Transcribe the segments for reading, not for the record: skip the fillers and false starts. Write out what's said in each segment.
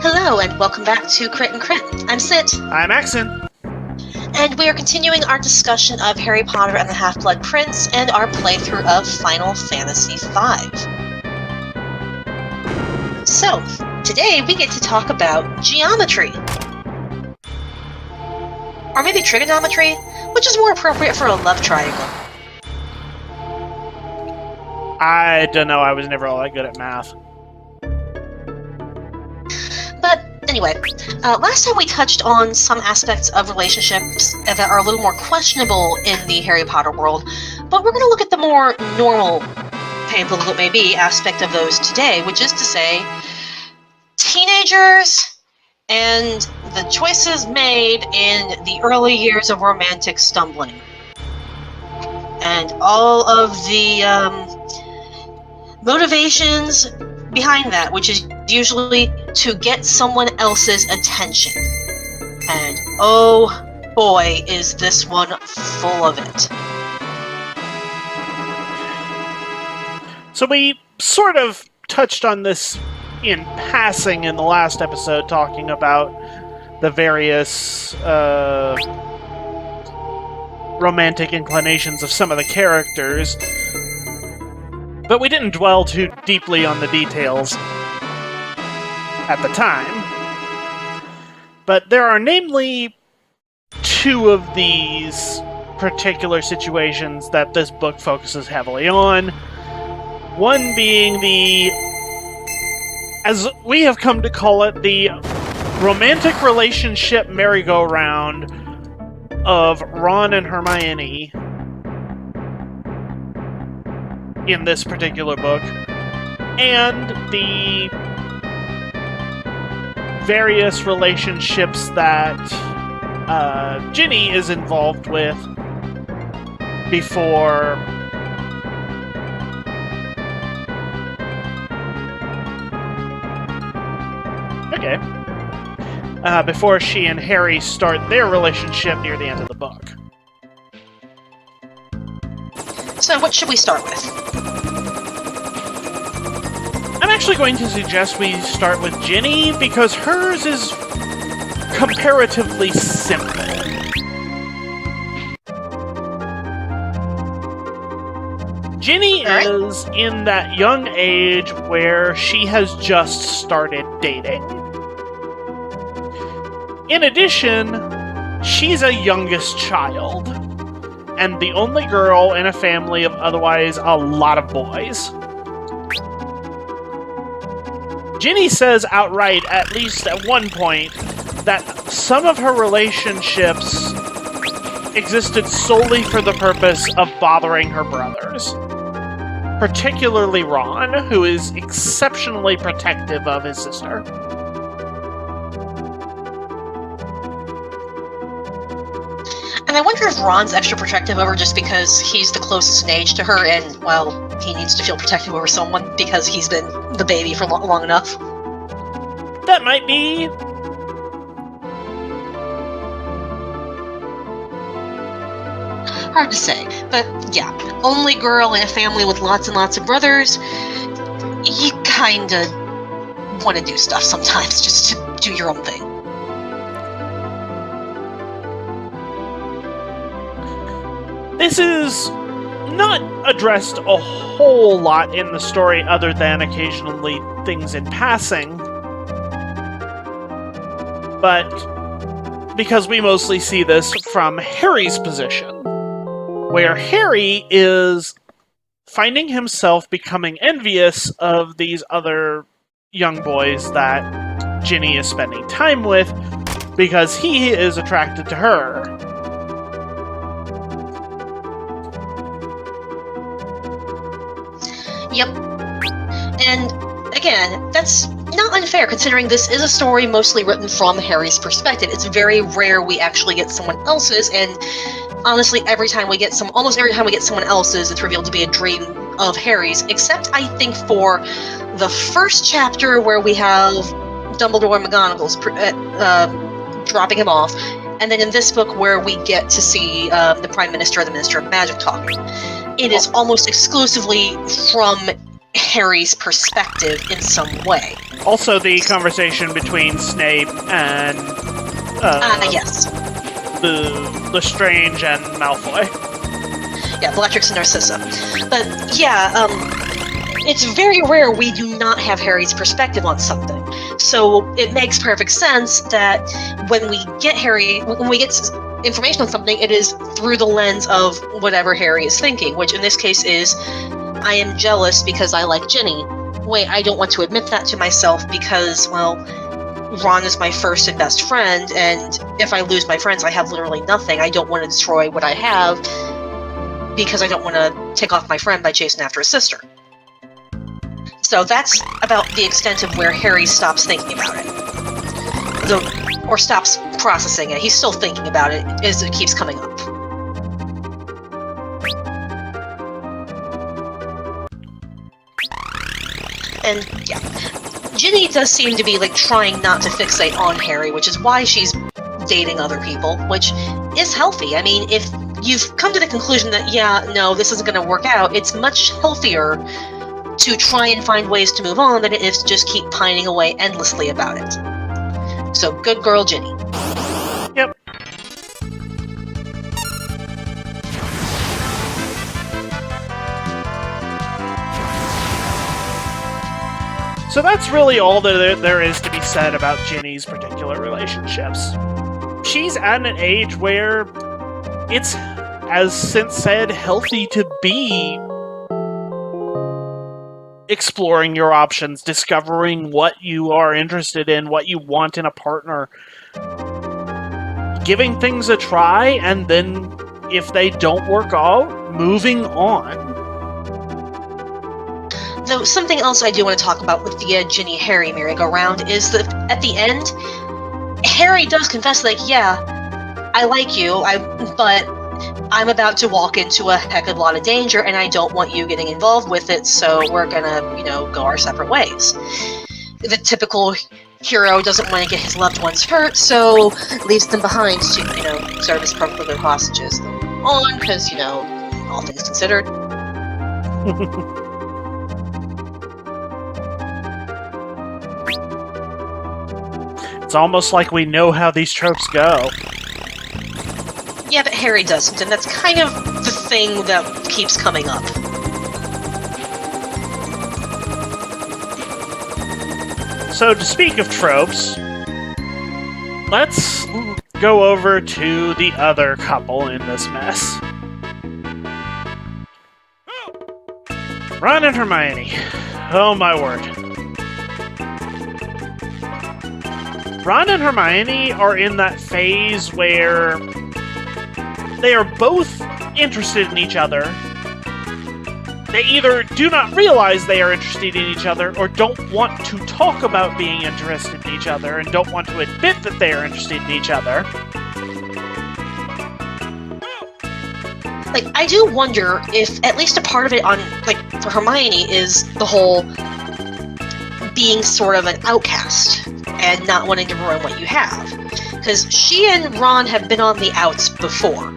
Hello, and welcome back to Crit and Crit. I'm Scint. I'm Axion. And we are continuing our discussion of Harry Potter and the Half-Blood Prince and our playthrough of Final Fantasy V. So, today we get to talk about geometry. Or maybe trigonometry, which is more appropriate for a love triangle. I don't know, I was never all that good at math. But anyway, last time we touched on some aspects of relationships that are a little more questionable in the Harry Potter world, but we're going to look at the more normal, painful though it may be, aspect of those today, which is to say, teenagers and the choices made in the early years of romantic stumbling. And all of the motivations behind that, which is usually to get someone else's attention. And oh boy, is this one full of it. So we sort of touched on this in passing in the last episode, talking about the various romantic inclinations of some of the characters, but we didn't dwell too deeply on the details at the time. But there are namely two of these particular situations that this book focuses heavily on. One being the, as we have come to call it, the romantic relationship merry-go-round of Ron and Hermione in this particular book, and the various relationships that Ginny is involved with before before she and Harry start their relationship near the end of the book. So what should we start with? I'm actually going to suggest we start with Ginny, because hers is comparatively simple. Ginny is in that young age where she has just started dating. In addition, she's a youngest child, and the only girl in a family of otherwise a lot of boys. Ginny says outright, at least at one point, that some of her relationships existed solely for the purpose of bothering her brothers. Particularly Ron, who is exceptionally protective of his sister. And I wonder if Ron's extra protective of her just because he's the closest in age to her and, well, he needs to feel protective over someone because he's been the baby for long enough. That might be. Hard to say, but yeah, only girl in a family with lots and lots of brothers, you kinda want to do stuff sometimes just to do your own thing. This is not addressed a whole lot in the story other than occasionally things in passing. But because we mostly see this from Harry's position, where Harry is finding himself becoming envious of these other young boys that Ginny is spending time with because he is attracted to her. Yep. And again, that's not unfair considering this is a story mostly written from Harry's perspective. It's very rare we actually get someone else's, and honestly, almost every time we get someone else's, it's revealed to be a dream of Harry's, except I think for the first chapter where we have Dumbledore and McGonagall's dropping him off, and then in this book where we get to see the Prime Minister and the Minister of Magic talking. It is almost exclusively from Harry's perspective in some way. Also, the conversation between Snape and Yes. Lestrange and Malfoy. Yeah, Bellatrix and Narcissa. But yeah, it's very rare we do not have Harry's perspective on something. So it makes perfect sense that when we get information on something, it is through the lens of whatever Harry is thinking, which in this case is, I am jealous because I like Ginny. Wait, I don't want to admit that to myself because, well, Ron is my first and best friend, and if I lose my friends, I have literally nothing. I don't want to destroy what I have because I don't want to take off my friend by chasing after his sister. So that's about the extent of where Harry stops thinking about it. Or stops processing it. He's still thinking about it as it keeps coming up. And yeah, Ginny does seem to be like trying not to fixate on Harry, which is why she's dating other people, which is healthy. I mean, if you've come to the conclusion that, yeah, no, this isn't going to work out, it's much healthier to try and find ways to move on than it is to just keep pining away endlessly about it. So, good girl, Ginny. Yep. So that's really all that there is to be said about Ginny's particular relationships. She's at an age where it's, as Scint said, healthy to be exploring your options, discovering what you are interested in, what you want in a partner, giving things a try, and then, if they don't work out, moving on. Though something else I do want to talk about with the Ginny-Harry merry-go-round is that at the end, Harry does confess, like, yeah, I like you, but I'm about to walk into a heck of a lot of danger, and I don't want you getting involved with it, so we're gonna, go our separate ways. The typical hero doesn't want to get his loved ones hurt, so leaves them behind to, serve as permanent hostages. On, because, all things considered. It's almost like we know how these tropes go. Yeah, but Harry doesn't, and that's kind of the thing that keeps coming up. So, to speak of tropes, let's go over to the other couple in this mess. Ron and Hermione. Oh my word. Ron and Hermione are in that phase where they are both interested in each other. They either do not realize they are interested in each other or don't want to talk about being interested in each other and don't want to admit that they are interested in each other. Like, I do wonder if at least a part of it for Hermione is the whole being sort of an outcast and not wanting to ruin what you have. Because she and Ron have been on the outs before.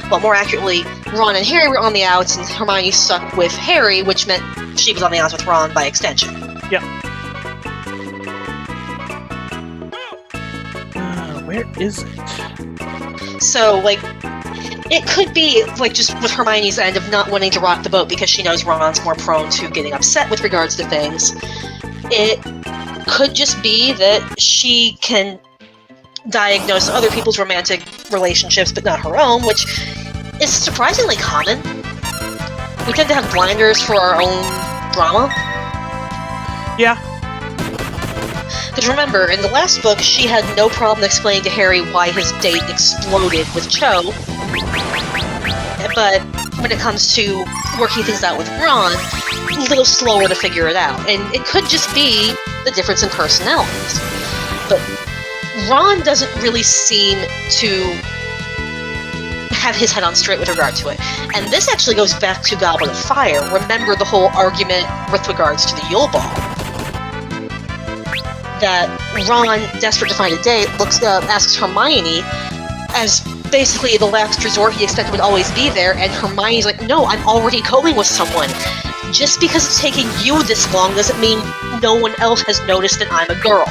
Well, more accurately, Ron and Harry were on the outs, and Hermione stuck with Harry, which meant she was on the outs with Ron by extension. Yep. Where is it? So, it could be, just with Hermione's end of not wanting to rock the boat because she knows Ron's more prone to getting upset with regards to things. It could just be that she can diagnose other people's romantic relationships, but not her own, which is surprisingly common. We tend to have blinders for our own drama. Yeah. Because remember, in the last book, she had no problem explaining to Harry why his date exploded with Cho. But when it comes to working things out with Ron, a little slower to figure it out. And it could just be the difference in personalities. But Ron doesn't really seem to have his head on straight with regard to it. And this actually goes back to Goblet of Fire. Remember the whole argument with regards to the Yule Ball. That Ron, desperate to find a date, asks Hermione, as basically the last resort he expected would always be there, and Hermione's like, no, I'm already going with someone. just because it's taking you this long doesn't mean no one else has noticed that I'm a girl.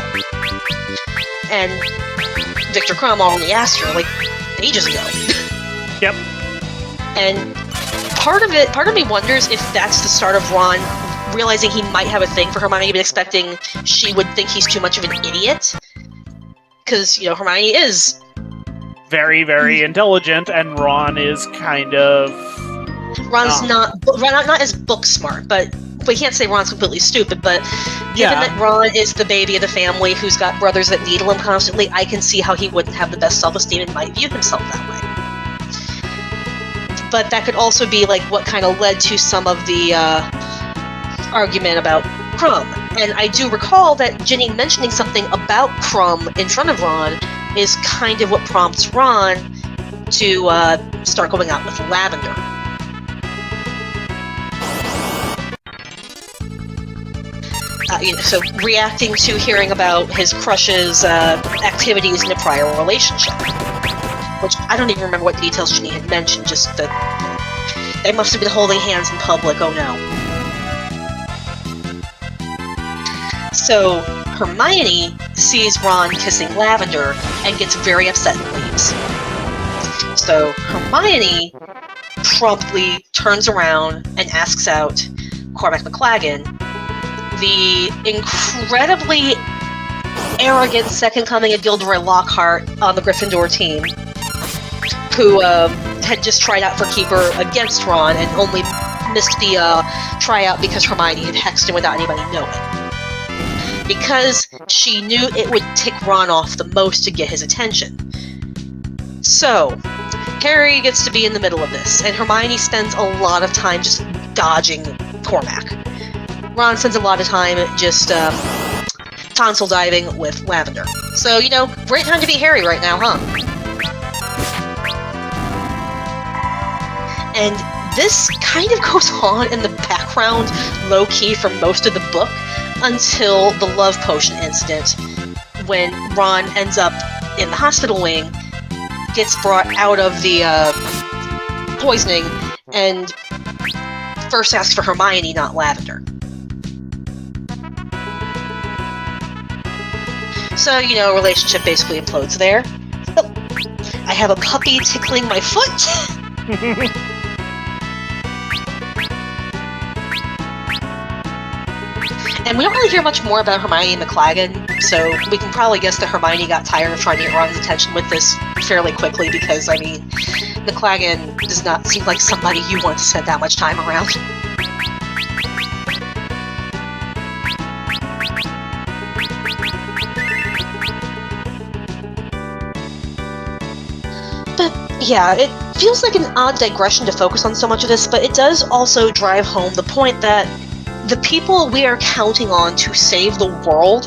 And Victor Crumb already asked her, like, ages ago. Yep. And part of me wonders if that's the start of Ron realizing he might have a thing for Hermione, but expecting she would think he's too much of an idiot. Because, you know, Hermione is very, very intelligent, and Ron is kind of... Ron's not as book smart, but we can't say Ron's completely stupid, but given that Ron is the baby of the family who's got brothers that needle him constantly, I can see how he wouldn't have the best self-esteem and might view himself that way. But that could also be like what kind of led to some of the argument about Crumb. And I do recall that Ginny mentioning something about Crumb in front of Ron is kind of what prompts Ron to start going out with Lavender. So reacting to hearing about his crush's activities in a prior relationship. Which I don't even remember what details Ginny had mentioned, just that they must have been holding hands in public, oh no. So Hermione sees Ron kissing Lavender and gets very upset and leaves. So Hermione promptly turns around and asks out Cormac McLaggen, the incredibly arrogant second coming of Gilderoy Lockhart on the Gryffindor team, who had just tried out for Keeper against Ron and only missed the tryout because Hermione had hexed him without anybody knowing. Because she knew it would tick Ron off the most to get his attention. So, Harry gets to be in the middle of this, and Hermione spends a lot of time just dodging Cormac. Ron spends a lot of time just tonsil diving with Lavender. So, you know, great time to be Harry right now, huh? And this kind of goes on in the background, low-key, for most of the book, until the love potion incident, when Ron ends up in the hospital wing, gets brought out of the poisoning, and first asks for Hermione, not Lavender. So, you know, relationship basically implodes there. Oh, I have a puppy tickling my foot! And we don't really hear much more about Hermione and McLaggen, so we can probably guess that Hermione got tired of trying to get Ron's attention with this fairly quickly, because, I mean, McLaggen does not seem like somebody you want to spend that much time around. But, yeah, it feels like an odd digression to focus on so much of this, but it does also drive home the point that the people we are counting on to save the world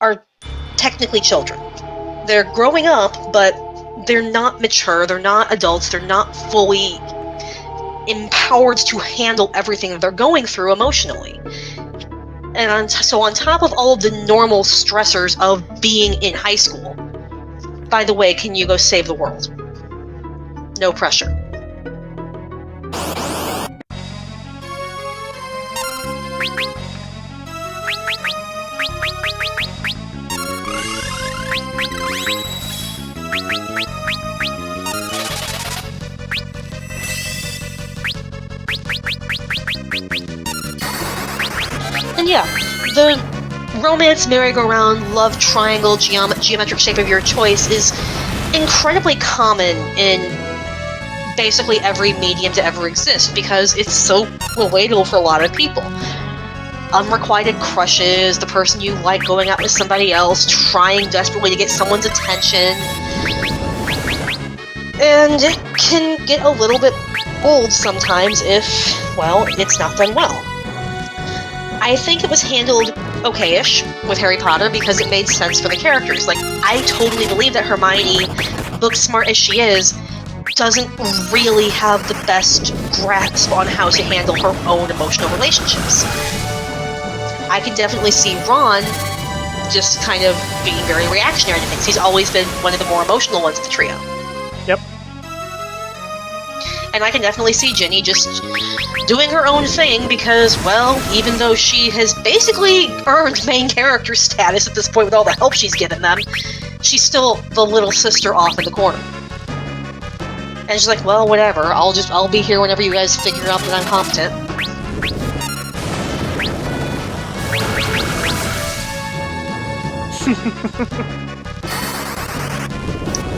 are technically children. They're growing up, but they're not mature, they're not adults, they're not fully empowered to handle everything that they're going through emotionally. And so on top of all of the normal stressors of being in high school, by the way, can you go save the world? No pressure. And yeah, the romance merry-go-round, love triangle, geometric shape of your choice is incredibly common in basically every medium to ever exist, because it's so relatable for a lot of people. Unrequited crushes, the person you like going out with somebody else, trying desperately to get someone's attention. And it can get a little bit old sometimes if, well, it's not done well. I think it was handled okay-ish with Harry Potter because it made sense for the characters. Like, I totally believe that Hermione, book smart as she is, doesn't really have the best grasp on how to handle her own emotional relationships. I can definitely see Ron just kind of being very reactionary to things. He's always been one of the more emotional ones of the trio. Yep. And I can definitely see Ginny just doing her own thing because, well, even though she has basically earned main character status at this point with all the help she's given them, she's still the little sister off in the corner. And she's like, well, whatever, I'll be here whenever you guys figure out that I'm competent.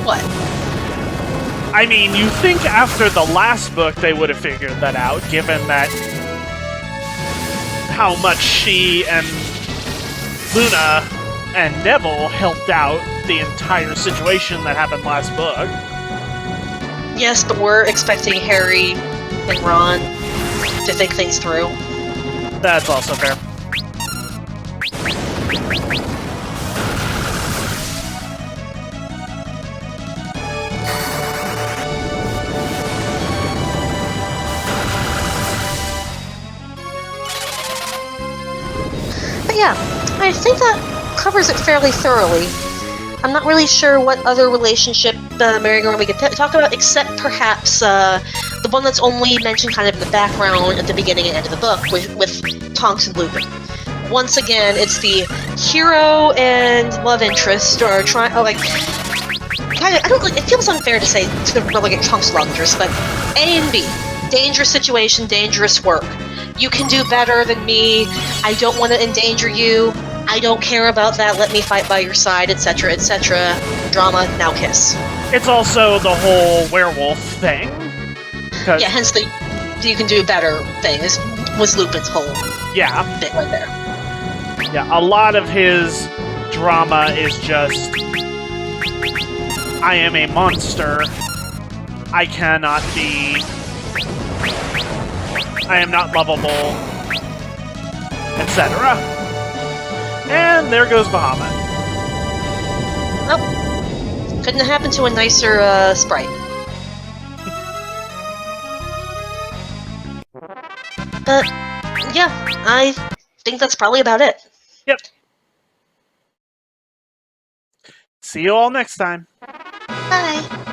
What? I mean, you think after the last book they would have figured that out, given that how much she and Luna and Neville helped out the entire situation that happened last book. Yes, but we're expecting Harry and Ron to think things through. That's also fair. But yeah, I think that covers it fairly thoroughly. I'm not really sure what other relationship merry-go-round we could talk about, except perhaps the one that's only mentioned kind of in the background at the beginning and end of the book with Tonks and Lupin. Once again, it's the hero and love interest, or try, oh, like, kind of. I don't. It feels unfair to say to relegate Tonks' love interest, but A and B, dangerous situation, dangerous work. You can do better than me. I don't want to endanger you. I don't care about that. Let me fight by your side, etc., etc. Drama, now kiss. It's also the whole werewolf thing. Yeah, hence the you can do better thing was Lupin's whole bit right there. Yeah, a lot of his drama is just, I am a monster. I cannot be. I am not lovable, etc. And there goes Bahamut. Oh, couldn't have happened to a nicer sprite. But yeah, I think that's probably about it. Yep. See you all next time. Bye.